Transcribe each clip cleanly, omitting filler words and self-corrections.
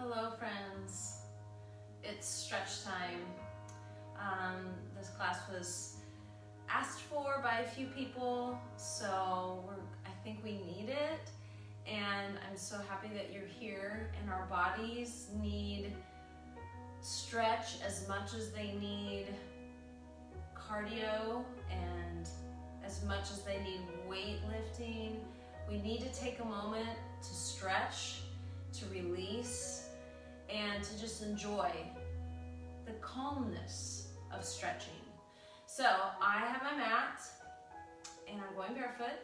Hello friends, it's stretch time. This class was asked for by a few people, so I think we need it, and I'm so happy that you're here. And our bodies need stretch as much as they need cardio and as much as they need weightlifting. We need to take a moment to stretch, to release, and to just enjoy the calmness of stretching. So I have my mat and I'm going barefoot.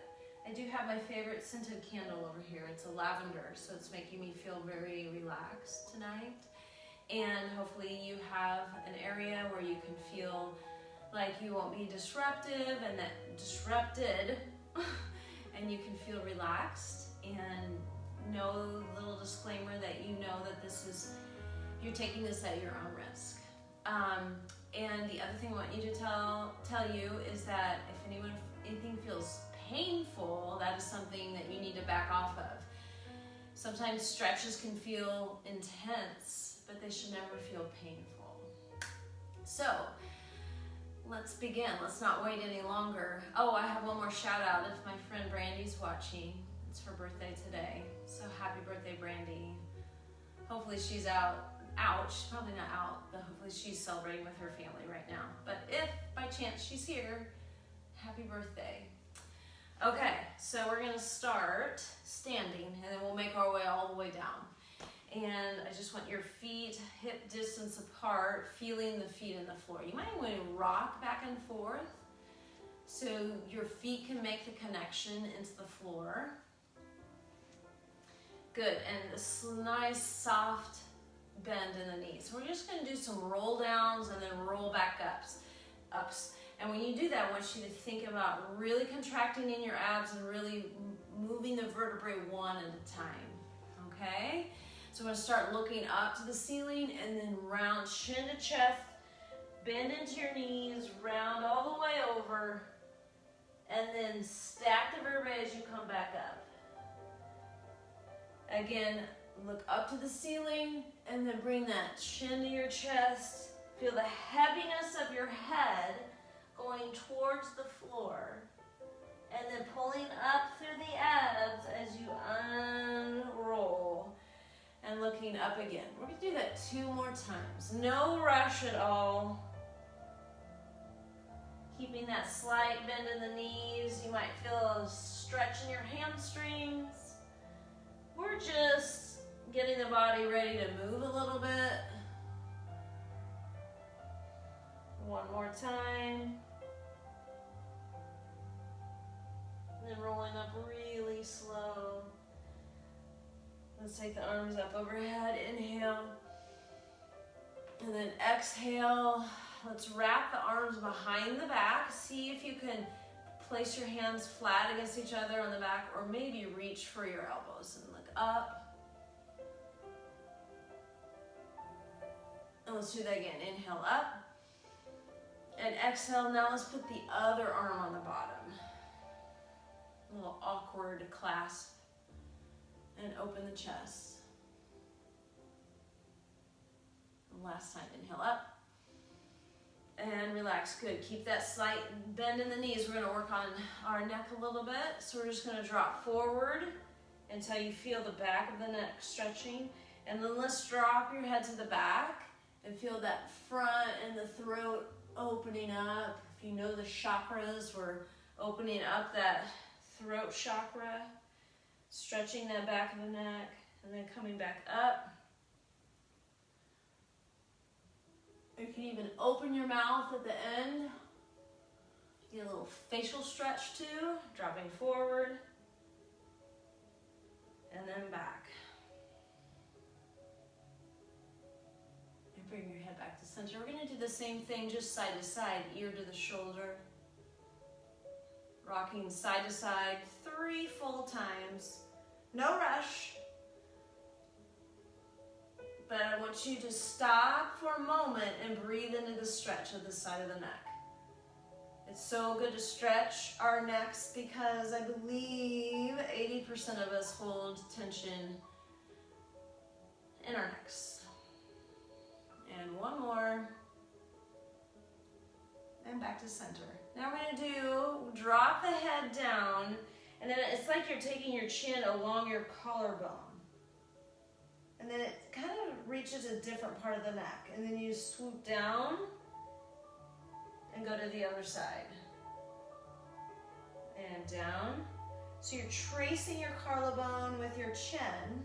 I do have my favorite scented candle over here. It's a lavender, so it's making me feel very relaxed tonight. And hopefully you have an area where you can feel like you won't be disrupted and and you can feel relaxed, and no little disclaimer that you know that you're taking this at your own risk. And the other thing I want you to tell you is that if anything feels painful, that is something that you need to back off of. Sometimes stretches can feel intense, but they should never feel painful. So let's begin. Let's not wait any longer. Oh, I have one more shout out. If my friend Brandy's watching, it's her birthday today. So happy birthday, Brandy. Hopefully she's out. She's probably not out, but hopefully she's celebrating with her family right now. But if by chance she's here, happy birthday. Okay, so we're gonna start standing, and then we'll make our way all the way down. And I just want your feet hip distance apart, feeling the feet in the floor. You might want to rock back and forth so your feet can make the connection into the floor. Good, and this nice soft bend in the knees. So we're just going to do some roll downs and then roll back ups. And when you do that, I want you to think about really contracting in your abs and really moving the vertebrae one at a time, okay? So I'm going to start looking up to the ceiling and then round chin to chest, bend into your knees, round all the way over, and then stack the vertebrae as you come back up. Again, look up to the ceiling and then bring that chin to your chest. Feel the heaviness of your head going towards the floor, and then pulling up through the abs as you unroll. And looking up again. We're going to do that 2 more times. No rush at all. Keeping that slight bend in the knees. You might feel a stretch in your hamstrings. We're just getting the body ready to move a little bit. 1 more time. And then rolling up really slow. Let's take the arms up overhead, inhale, and then exhale. Let's wrap the arms behind the back. See if you can place your hands flat against each other on the back, or maybe reach for your elbows and look up. And let's do that again. Inhale up, and exhale. Now let's put the other arm on the bottom. A little awkward clasp. And open the chest. Last time, inhale up. And relax, good. Keep that slight bend in the knees. We're gonna work on our neck a little bit. So we're just gonna drop forward until you feel the back of the neck stretching. And then let's drop your head to the back and feel that front and the throat opening up. If you know the chakras, we're opening up that throat chakra. Stretching that back of the neck, and then coming back up. You can even open your mouth at the end. Get a little facial stretch too. Dropping forward, and then back. And bring your head back to center. We're going to do the same thing, just side to side, ear to the shoulder. Rocking side to side 3 full times. No rush. But I want you to stop for a moment and breathe into the stretch of the side of the neck. It's so good to stretch our necks because I believe 80% of us hold tension in our necks. And one more. And back to center. Now we're gonna drop the head down, and then it's like you're taking your chin along your collarbone. And then it kind of reaches a different part of the neck. And then you swoop down and go to the other side. And down. So you're tracing your collarbone with your chin.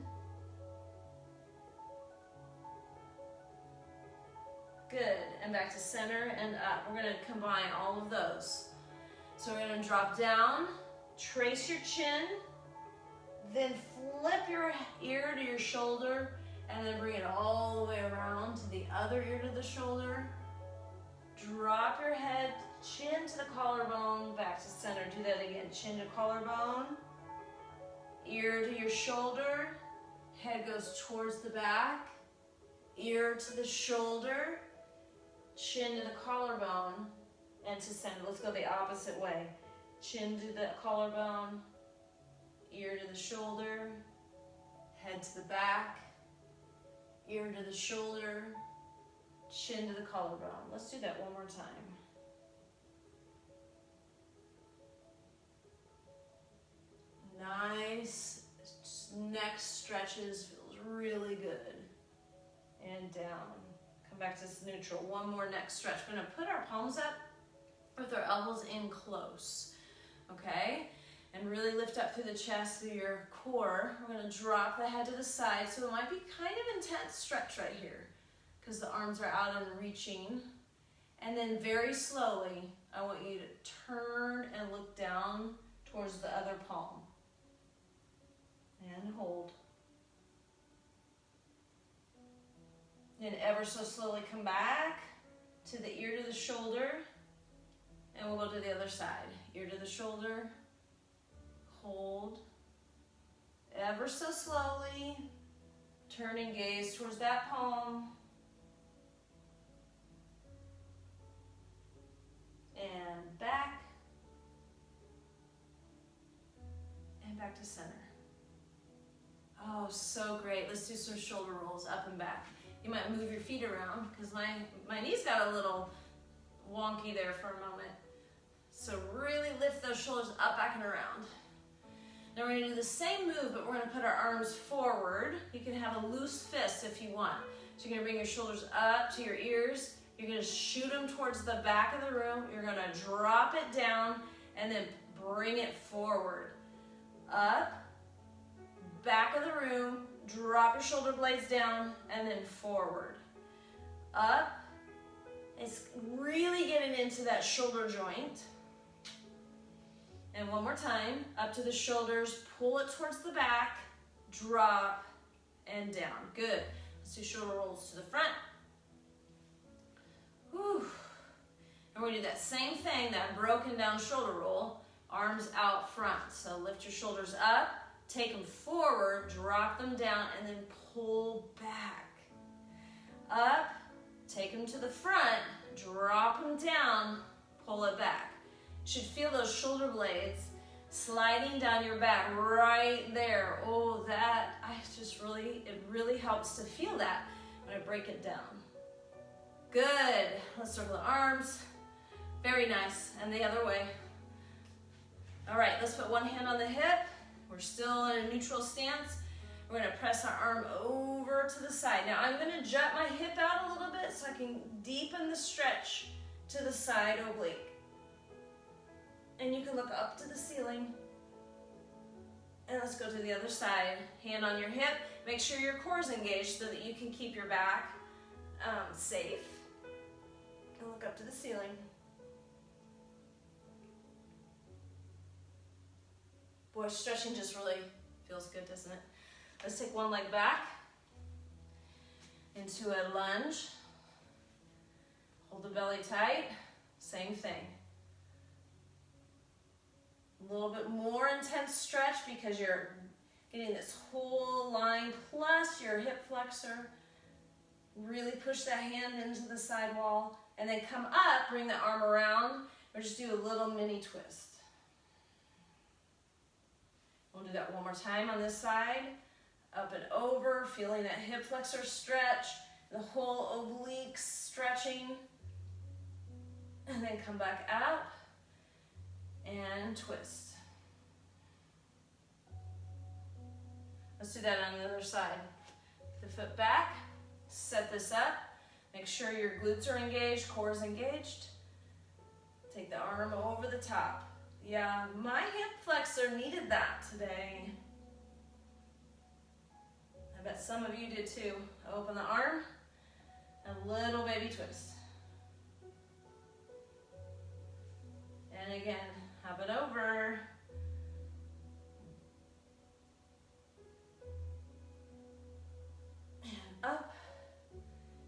Good, and back to center and up. We're gonna combine all of those. So we're gonna drop down, trace your chin, then flip your ear to your shoulder, and then bring it all the way around to the other ear to the shoulder. Drop your head, chin to the collarbone, back to center. Do that again, chin to collarbone, ear to your shoulder, head goes towards the back, ear to the shoulder, chin to the collarbone, and to center. Let's go the opposite way. Chin to the collarbone, ear to the shoulder, head to the back, ear to the shoulder, chin to the collarbone. Let's do that one more time. Nice neck stretches, feels really good. And down. Come back to neutral. One more neck stretch. We're gonna put our palms up with our elbows in close, okay? And really lift up through the chest, through your core. We're gonna drop the head to the side, so it might be kind of intense stretch right here because the arms are out and reaching. And then very slowly, I want you to turn and look down towards the other palm. And hold. And ever so slowly come back to the ear to the shoulder. And we'll go to the other side. Ear to the shoulder. Hold. Ever so slowly. Turn and gaze towards that palm. And back. And back to center. Oh, so great. Let's do some shoulder rolls up and back. You might move your feet around because my knees got a little wonky there for a moment. So really lift those shoulders up, back, and around. Now we're gonna do the same move, but we're gonna put our arms forward. You can have a loose fist if you want. So you're gonna bring your shoulders up to your ears. You're gonna shoot them towards the back of the room. You're gonna drop it down and then bring it forward. Up, back of the room, drop your shoulder blades down, and then forward. Up, it's really getting into that shoulder joint. And one more time, up to the shoulders, pull it towards the back, drop, and down. Good. Let's do shoulder rolls to the front. Whew. And we're gonna do that same thing, that broken down shoulder roll, arms out front. So lift your shoulders up, take them forward, drop them down, and then pull back. Up, take them to the front, drop them down, pull it back. You should feel those shoulder blades sliding down your back right there. Oh, it really helps to feel that when I break it down. Good. Let's circle the arms. Very nice. And the other way. All right, let's put one hand on the hip. We're still in a neutral stance. We're gonna press our arm over to the side. Now I'm gonna jut my hip out a little bit so I can deepen the stretch to the side oblique. And you can look up to the ceiling. And let's go to the other side. Hand on your hip. Make sure your core is engaged so that you can keep your back safe. And look up to the ceiling. Boy, stretching just really feels good, doesn't it? Let's take one leg back into a lunge. Hold the belly tight. Same thing. A little bit more intense stretch because you're getting this whole line plus your hip flexor. Really push that hand into the side wall and then come up, bring the arm around, or just do a little mini twist. We'll do that one more time on this side. Up and over, feeling that hip flexor stretch, the whole obliques stretching. And then come back up and twist. Let's do that on the other side. The foot back, set this up. Make sure your glutes are engaged, core is engaged. Take the arm over the top. Yeah, my hip flexor needed that today. I bet some of you did too. Open the arm, a little baby twist. And again, hop it over. And up,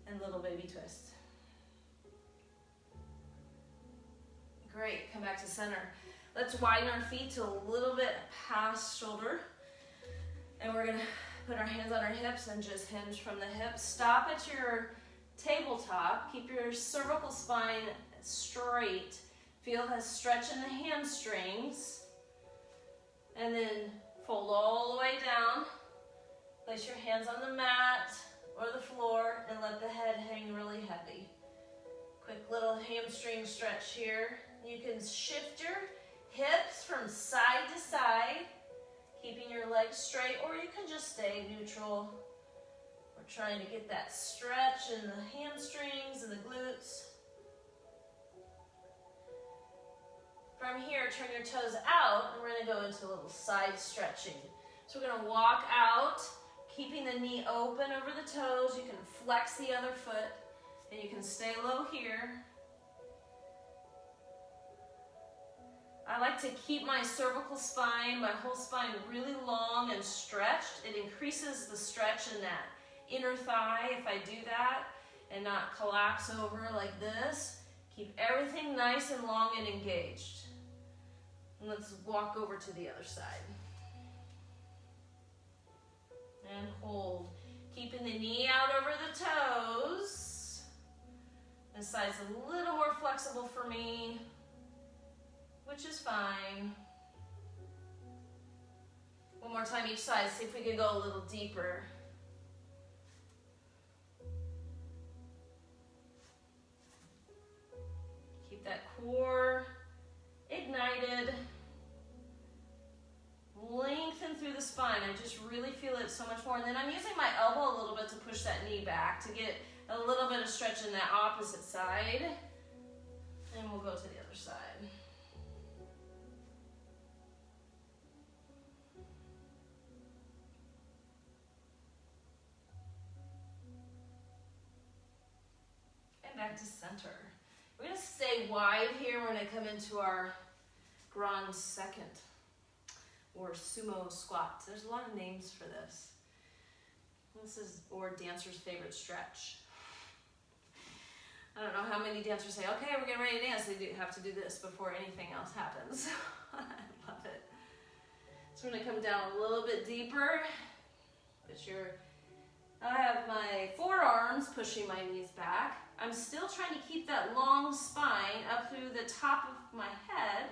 and little baby twist. Great, come back to center. Let's widen our feet to a little bit past shoulder. And we're gonna put our hands on our hips and just hinge from the hips. Stop at your tabletop. Keep your cervical spine straight. Feel the stretch in the hamstrings. And then fold all the way down. Place your hands on the mat or the floor and let the head hang really heavy. Quick little hamstring stretch here. You can shift your hips from side to side, keeping your legs straight, or you can just stay neutral. We're trying to get that stretch in the hamstrings and the glutes. From here, turn your toes out, and we're going to go into a little side stretching. So we're going to walk out, keeping the knee open over the toes. You can flex the other foot, and you can stay low here. I like to keep my cervical spine, my whole spine really long and stretched. It increases the stretch in that inner thigh if I do that, and not collapse over like this. Keep everything nice and long and engaged. And let's walk over to the other side. And hold. Keeping the knee out over the toes. This side's a little more flexible for me, which is fine. One more time each side, see if we can go a little deeper. Keep that core ignited. Lengthen through the spine. I just really feel it so much more. And then I'm using my elbow a little bit to push that knee back to get a little bit of stretch in that opposite side. And we'll go to the other side. Back to center. We're going to stay wide here. We're going to come into our grand second, or sumo squat. There's a lot of names for this. This is board dancer's favorite stretch. I don't know how many dancers say, okay, we're getting ready to dance. They have to do this before anything else happens. I love it. So we're going to come down a little bit deeper. I have my forearms pushing my knees back. I'm still trying to keep that long spine up through the top of my head.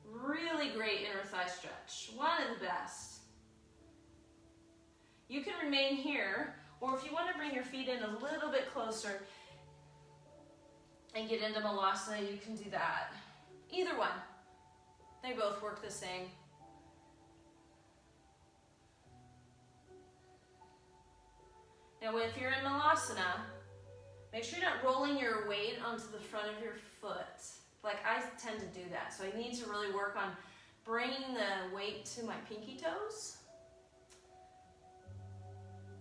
Really great inner thigh stretch. One of the best. You can remain here, or if you want to bring your feet in a little bit closer and get into Malasana, you can do that. Either one. They both work the same. Now, if you're in Malasana, make sure you're not rolling your weight onto the front of your foot. Like I tend to do that. So I need to really work on bringing the weight to my pinky toes.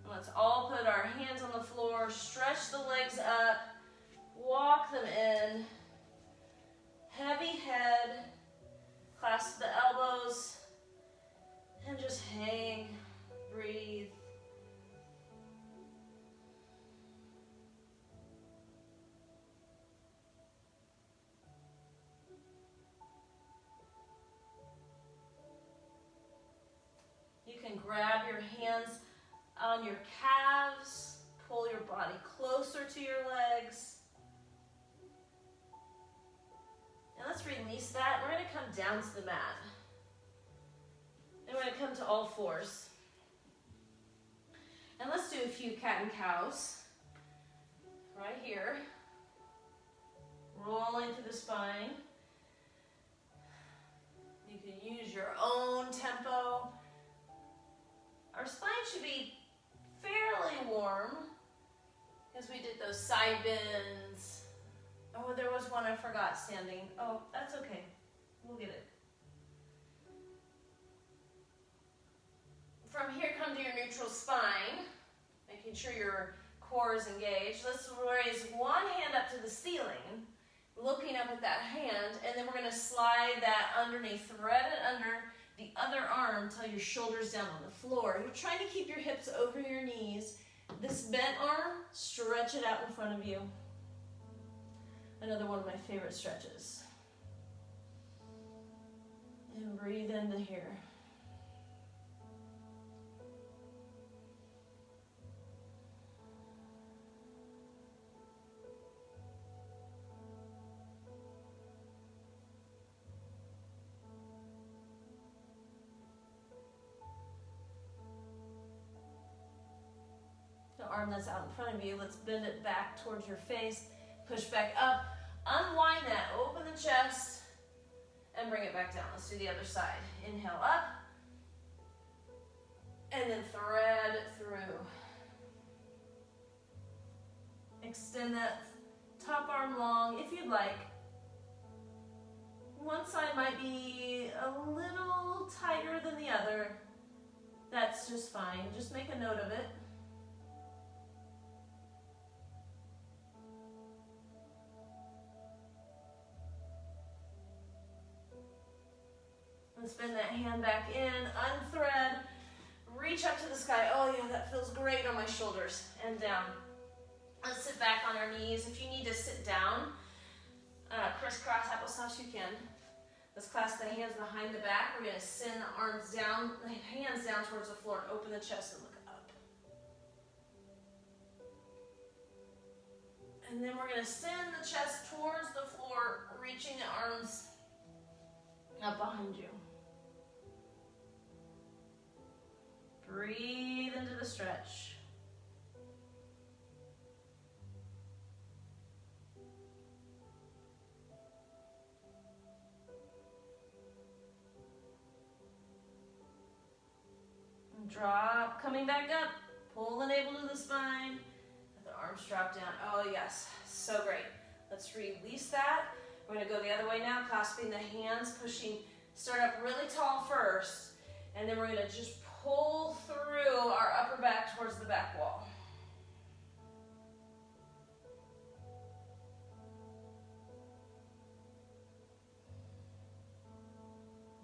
And let's all put our hands on the floor, stretch the legs up, walk them in. Heavy head, clasp the elbows, and just hang, breathe. Grab your hands on your calves, pull your body closer to your legs. And let's release that. We're going to come down to the mat. come to all fours. And let's do a few cat and cows. Right here. Rolling through the spine. You can use your own tempo. Our spine should be fairly warm because we did those side bends. Oh, there was one I forgot standing. Oh, that's okay. We'll get it. From here, come to your neutral spine, making sure your core is engaged. Let's raise one hand up to the ceiling, looking up at that hand, and then we're going to slide that underneath, thread it under the other arm until your shoulder's down on the floor. You're trying to keep your hips over your knees. This bent arm, stretch it out in front of you. Another one of my favorite stretches. And breathe into here. The arm that's out in front of you, let's bend it back towards your face, push back up, unwind that, open the chest, and bring it back down. Let's do the other side. Inhale up, and then thread through. Extend that top arm long if you'd like. One side might be a little tighter than the other. That's just fine. Just make a note of it. Let's bend that hand back in, unthread, reach up to the sky. Oh yeah, that feels great on my shoulders, and down. Let's sit back on our knees. If you need to sit down, crisscross applesauce, you can. Let's clasp the hands behind the back. We're gonna send the arms down, the hands down towards the floor, open the chest and look up. And then we're gonna send the chest towards the floor, reaching the arms up behind you. Breathe into the stretch. And drop, coming back up. Pull the navel to the spine. Let the arms drop down. Oh yes, so great. Let's release that. We're going to go the other way now, clasping the hands, pushing, start up really tall first, and then we're going to just pull through our upper back towards the back wall.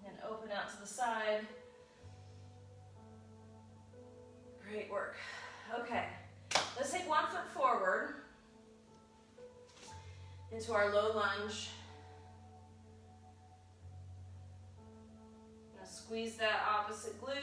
And open out to the side. Great work. Okay, let's take 1 foot forward into our low lunge. Now squeeze that opposite glute.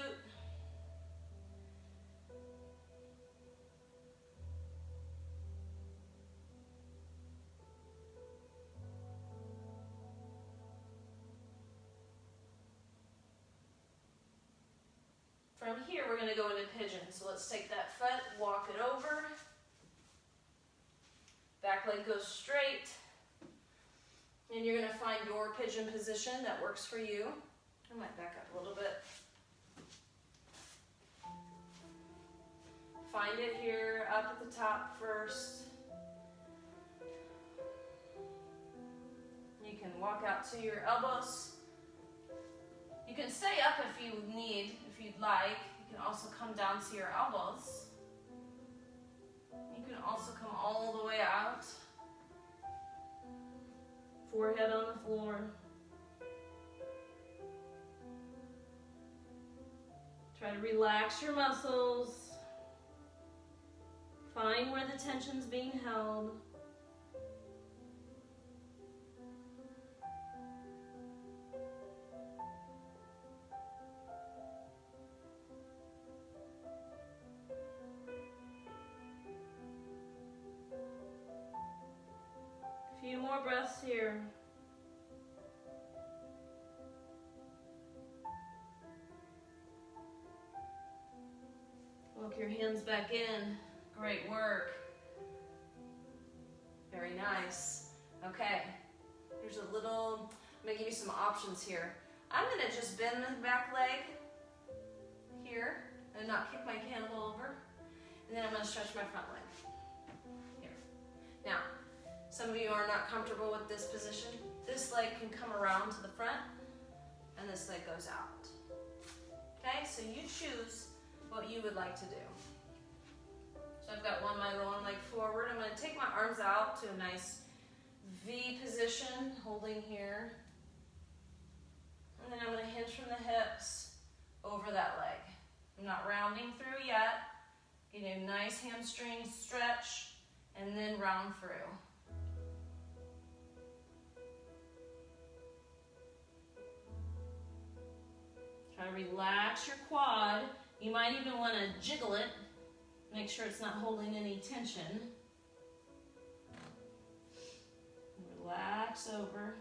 From here, we're going to go into pigeon. So let's take that foot, walk it over. Back leg goes straight. And you're going to find your pigeon position that works for you. I might back up a little bit. Find it here, up at the top first. You can walk out to your elbows. You can stay up if you need, if you'd like. You can also come down to your elbows. You can also come all the way out. Forehead on the floor. Try to relax your muscles. Find where the tension's being held. A few more breaths here. your hands back in. Great work. Very nice. Okay, here's a little, I'm gonna give you some options here. I'm gonna just bend the back leg here and not kick my cannibal over. And then I'm gonna stretch my front leg. Here. Now, some of you are not comfortable with this position. This leg can come around to the front and this leg goes out. Okay, so you choose what you would like to do. So I've got my one leg forward. I'm gonna take my arms out to a nice V position, holding here. And then I'm gonna hinge from the hips over that leg. I'm not rounding through yet. Getting a nice hamstring stretch and then round through. Try to relax your quad. You might even want to jiggle it. Make sure it's not holding any tension. Relax over.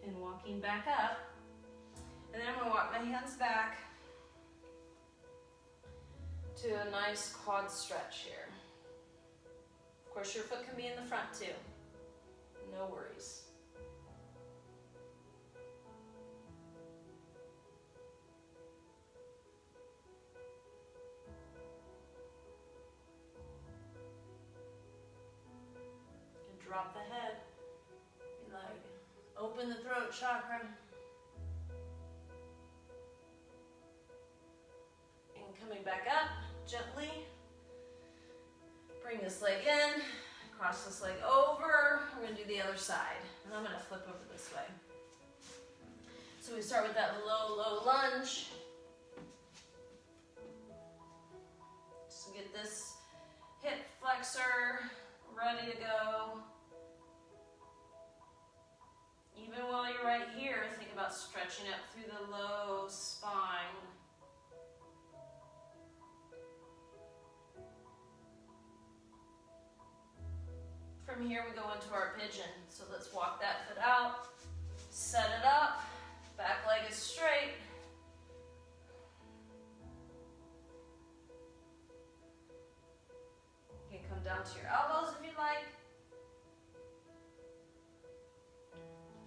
And walking back up. And then I'm going to walk my hands back to a nice quad stretch here. Of course, your foot can be in the front too. No worries. And drop the head. Like, open the throat chakra. And coming back up gently. Bring this leg in, cross this leg over. We're going to do the other side. And I'm going to flip over this way. So we start with that low, low lunge. Just get this hip flexor ready to go. Even while you're right here, think about stretching up through the low spine. From here we go into our pigeon. So let's walk that foot out, set it up, back leg is straight. You can come down to your elbows if you like.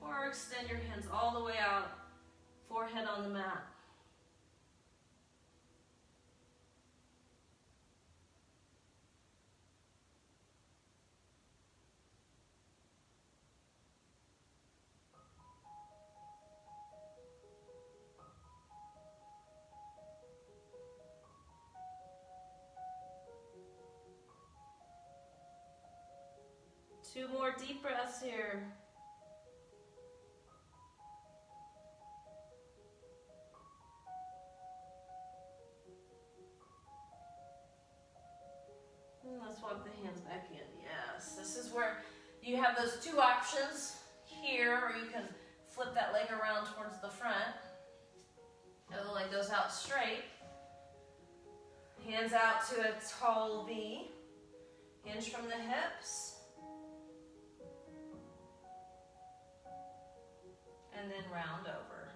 Or extend your hands all the way out, forehead on the mat. Two more deep breaths here. And let's walk the hands back in. Yes, this is where you have those two options here, or you can flip that leg around towards the front. The other leg goes out straight. Hands out to a tall V. Hinge from the hips. And then round over.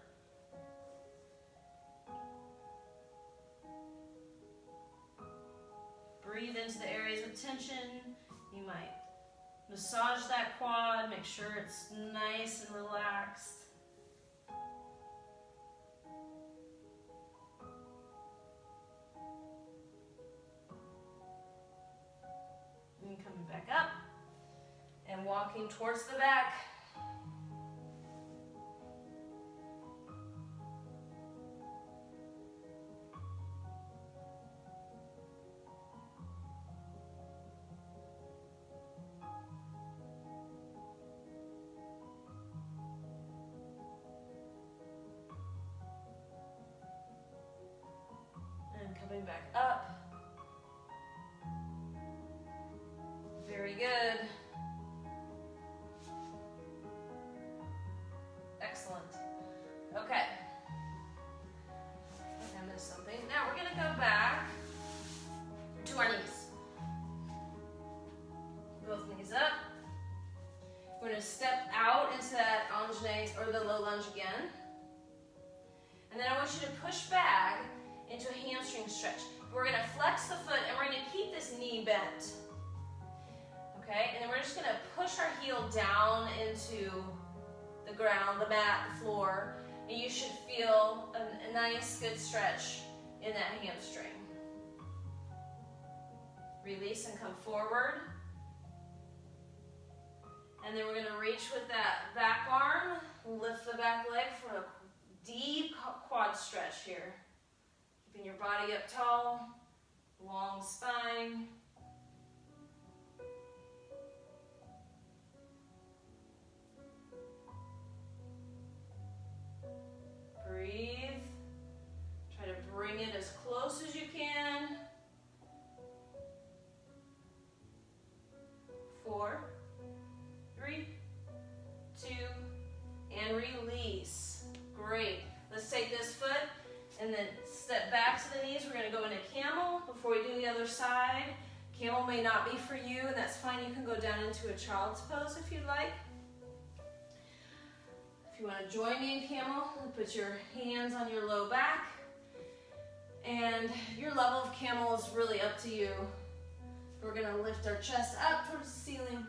Breathe into the areas of tension. You might massage that quad, make sure it's nice and relaxed. And coming back up and walking towards the back. Coming back up. Very good. Excellent. Okay. I missed something. Now we're going to go back to our knees. Both knees up. We're going to step out into that engine or the low lunge again. And then I want you to push back into a hamstring stretch. We're going to flex the foot and we're going to keep this knee bent. Okay, and then we're just going to push our heel down into the ground, the mat, the floor, and you should feel a nice, good stretch in that hamstring. Release and come forward. And then we're going to reach with that back arm, lift the back leg for a deep quad stretch here. Keeping your body up tall, long spine. Breathe. Try to bring it as close as you can. 4, 3, 2, and release. Great. Let's take this foot and then step back to the knees. We're going to go into camel before we do the other side. Camel may not be for you, and that's fine. You can go down into a child's pose if you'd like. If you want to join me in camel, put your hands on your low back. And your level of camel is really up to you. We're going to lift our chest up towards the ceiling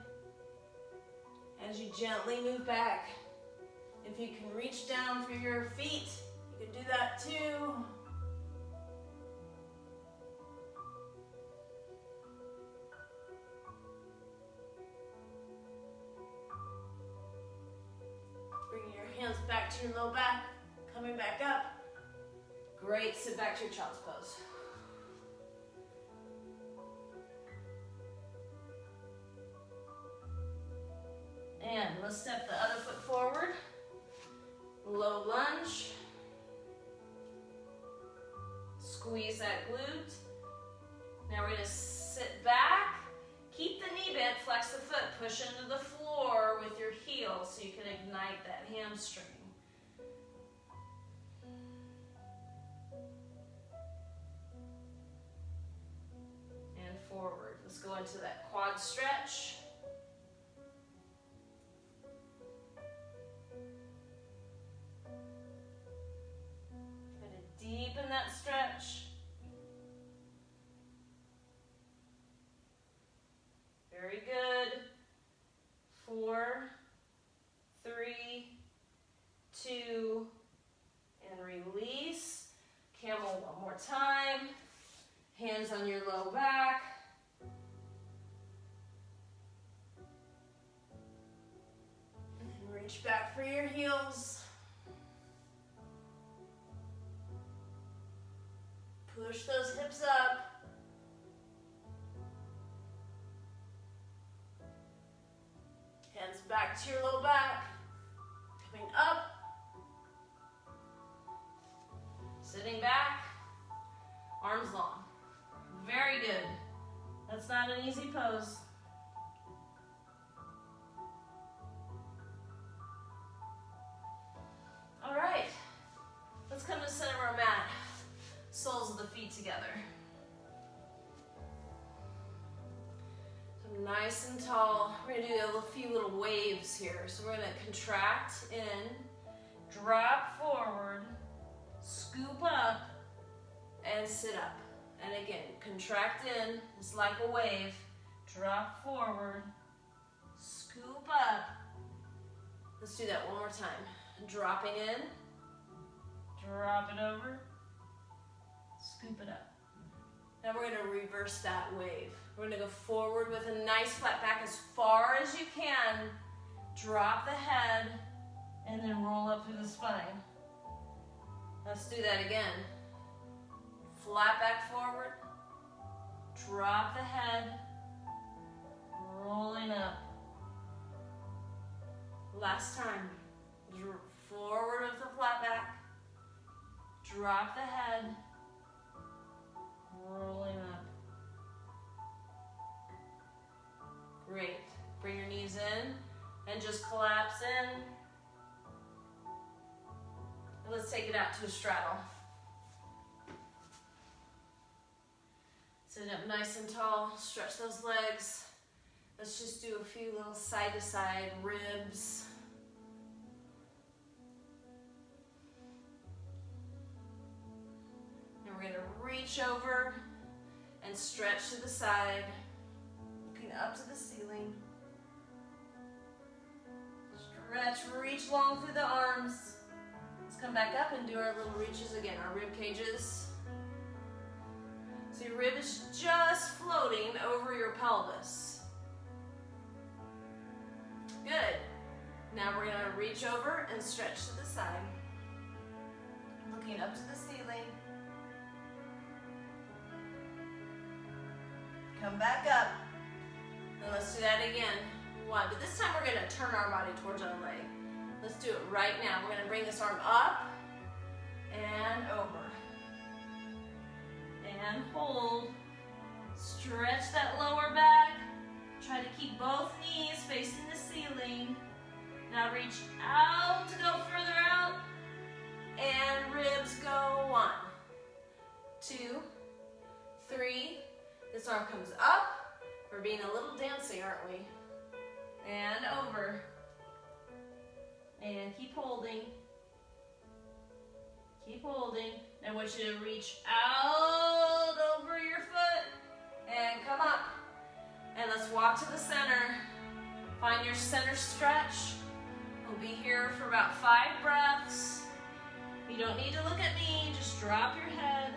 as you gently move back. If you can reach down for your feet, you can do that too. Bringing your hands back to your low back, coming back up. Great, sit back to your child's pose. And let's step the other foot forward. Low lunge. Squeeze that glute. Now we're going to sit back. Keep the knee bent, flex the foot, push into the floor with your heel so you can ignite that hamstring. And forward. Let's go into that quad stretch. Deepen that stretch. Very good. 4, 3, 2, and release. Camel one more time. Hands on your low back. And then reach back for your heels. Push those hips up. Hands back to your low back. Coming up. Sitting back. Arms long. Very good. That's not an easy pose. All right. Let's come to the center of our mat. Soles of the feet together. So nice and tall. We're going to do a few little waves here. So we're going to contract in, drop forward, scoop up, and sit up. And again, contract in, it's like a wave. Drop forward, scoop up. Let's do that one more time. Dropping in, drop it over, scoop it up. Now we're going to reverse that wave. We're going to go forward with a nice flat back as far as you can. Drop the head and then roll up through the spine. Let's do that again. Flat back forward. Drop the head. Rolling up. Last time. Forward with the flat back. Drop the head. Rolling up. Great. Bring your knees in and just collapse in. And let's take it out to a straddle. Sit up nice and tall. Stretch those legs. Let's just do a few little side to side ribs. And we're going to reach over and stretch to the side, looking up to the ceiling. Stretch, reach long through the arms. Let's come back up and do our little reaches again, our rib cages. So your rib is just floating over your pelvis. Good. Now we're going to reach over and stretch to the side, looking up to the ceiling. Come back up, and let's do that again. One, but this time we're going to turn our body towards our leg. Let's do it right now. We're going to bring this arm up and over. And hold. Stretch that lower back. Try to keep both knees facing the ceiling. Now reach out to go further out. And ribs go 1, 2, 3. This arm comes up. We're being a little dancing, aren't we? And over. And keep holding. Keep holding. I want you to reach out over your foot and come up. And let's walk to the center. Find your center stretch. We'll be here for about 5 breaths. You don't need to look at me, just drop your head.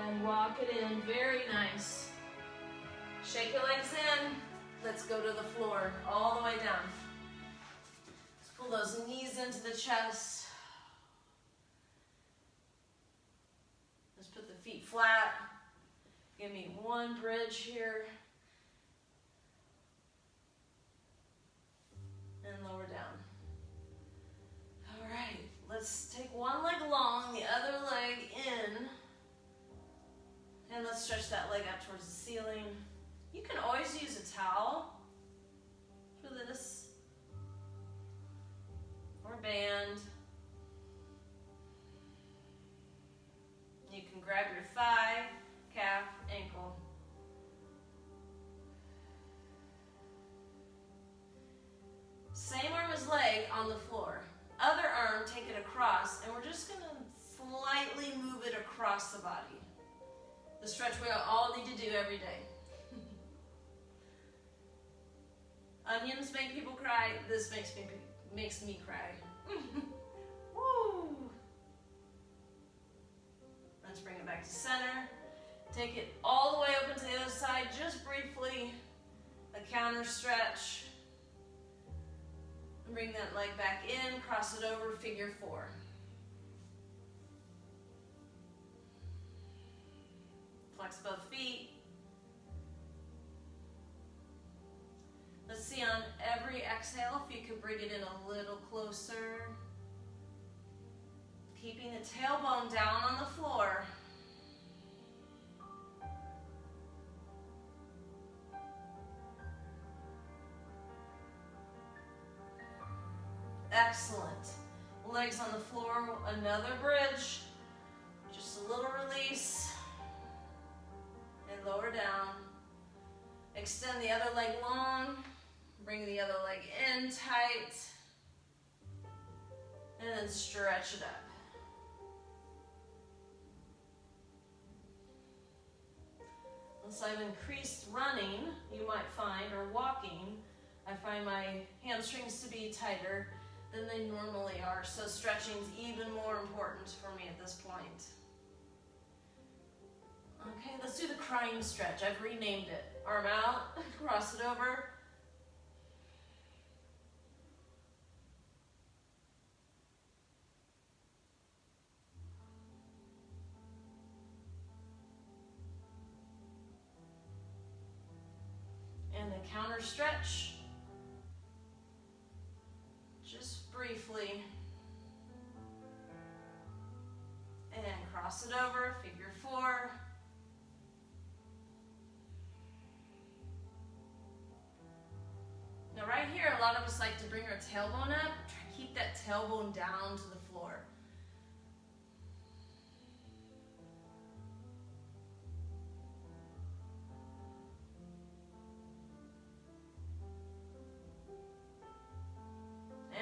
And walk it in, very nice. Shake your legs in. Let's go to the floor, all the way down. Let's pull those knees into the chest. Let's put the feet flat. Give me one bridge here. And lower down. All right, let's take one leg long, the other leg in. And let's stretch that leg up towards the ceiling. You can always use a towel for this, or band. You can grab your thigh, calf, ankle. Same arm as leg on the floor. Other arm, take it across, and we're just going to slightly move it across the body. The stretch we all need to do every day. Onions make people cry. This makes me cry. Woo! Let's bring it back to center. Take it all the way open to the other side, just briefly. A counter stretch. And bring that leg back in, cross it over, figure 4. Flex both feet. Let's see on every exhale if you could bring it in a little closer. Keeping the tailbone down on the floor. Excellent. Legs on the floor, another bridge. Just a little release. And lower down. Extend the other leg long. Bring the other leg in tight. And then stretch it up. Once I've increased running, you might find, or walking, I find my hamstrings to be tighter than they normally are. So stretching is even more important for me at this point. Okay, let's do the crying stretch. I've renamed it. Arm out, cross it over. And a counter stretch. Now right here, a lot of us like to bring our tailbone up. Try to keep that tailbone down to the floor.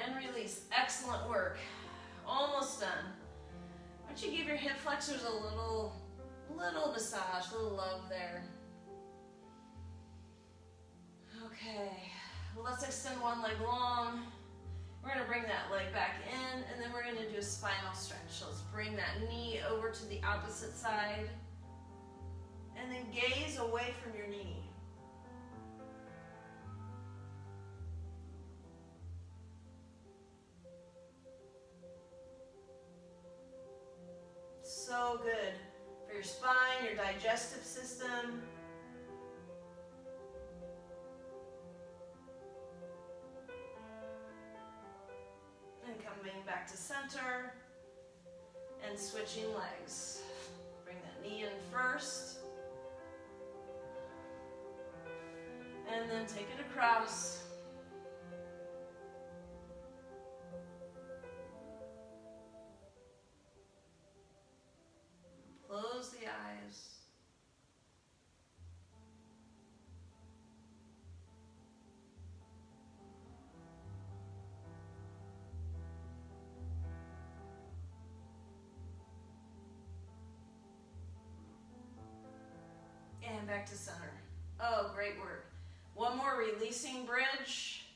And release. Excellent work. Almost done. Why don't you give your hip flexors a little massage, a little love there. Okay, well, let's extend one leg long. We're gonna bring that leg back in, and then we're gonna do a spinal stretch. So let's bring that knee over to the opposite side, and then gaze away from your knee. So good for your spine, your digestive system. And coming back to center and switching legs. Bring that knee in first. And then take it across. Close the eyes. And back to center. Oh, great work. One more releasing bridge.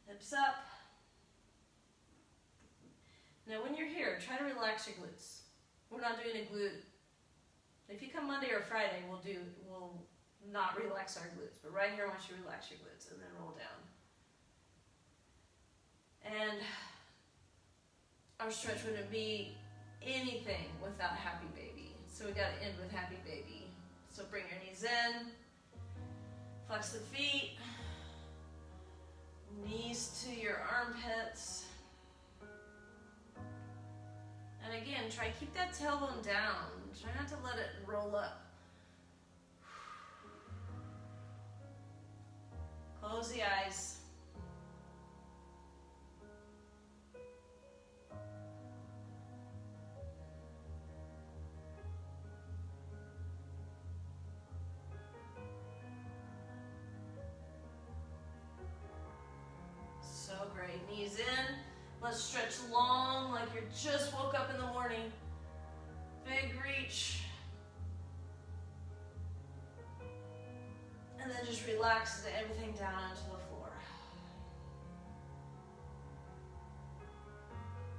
Hips up. Now when you're here, try to relax your glutes. We're not doing a glute. If you come Monday or Friday, we'll not relax our glutes. But right here, I want you to relax your glutes and then roll down. And our stretch wouldn't be anything without happy baby. So we got to end with happy baby. So bring your knees in, flex the feet, knees to your armpits. And again, try to keep that tailbone down. Try not to let it roll up. Close the eyes. So great. Knees in. Let's stretch long like you just woke up in the morning. Big reach. And then just relax everything down onto the floor.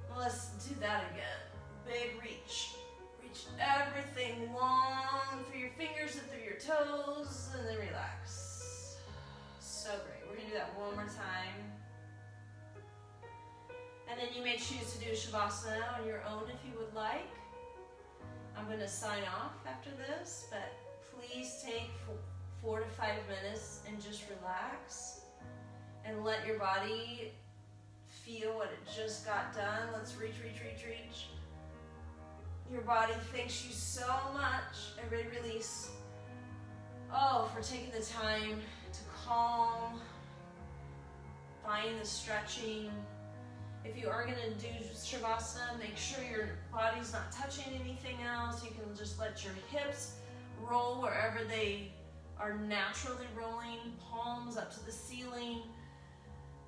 Well, let's do that again. Big reach. Reach everything long through your fingers and through your toes, and then relax. So great. We're going to do that one more time. And then you may choose to do Shavasana on your own if you would like. I'm going to sign off after this, but please take 4 to 5 minutes and just relax and let your body feel what it just got done. Let's reach, reach, reach, reach. Your body thanks you so much. Everybody release. Oh, for taking the time to calm, find the stretching. If you are going to do Shavasana, make sure your body's not touching anything else. You can just let your hips roll wherever they are naturally rolling, palms up to the ceiling.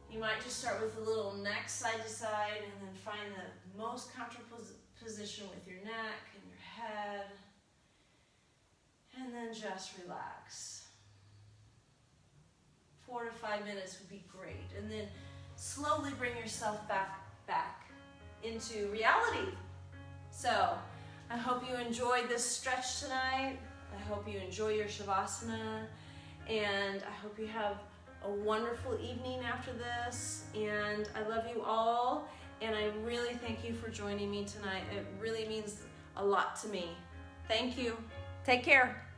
You might just start with a little neck side to side and then find the most comfortable position with your neck and your head. And then just relax. 4 to 5 minutes would be great. And then slowly bring yourself back into reality. So I hope you enjoyed this stretch tonight. I hope you enjoy your Shavasana, and I hope you have a wonderful evening after this. And I love you all, and I really thank you for joining me tonight. It really means a lot to me. Thank you. Take care.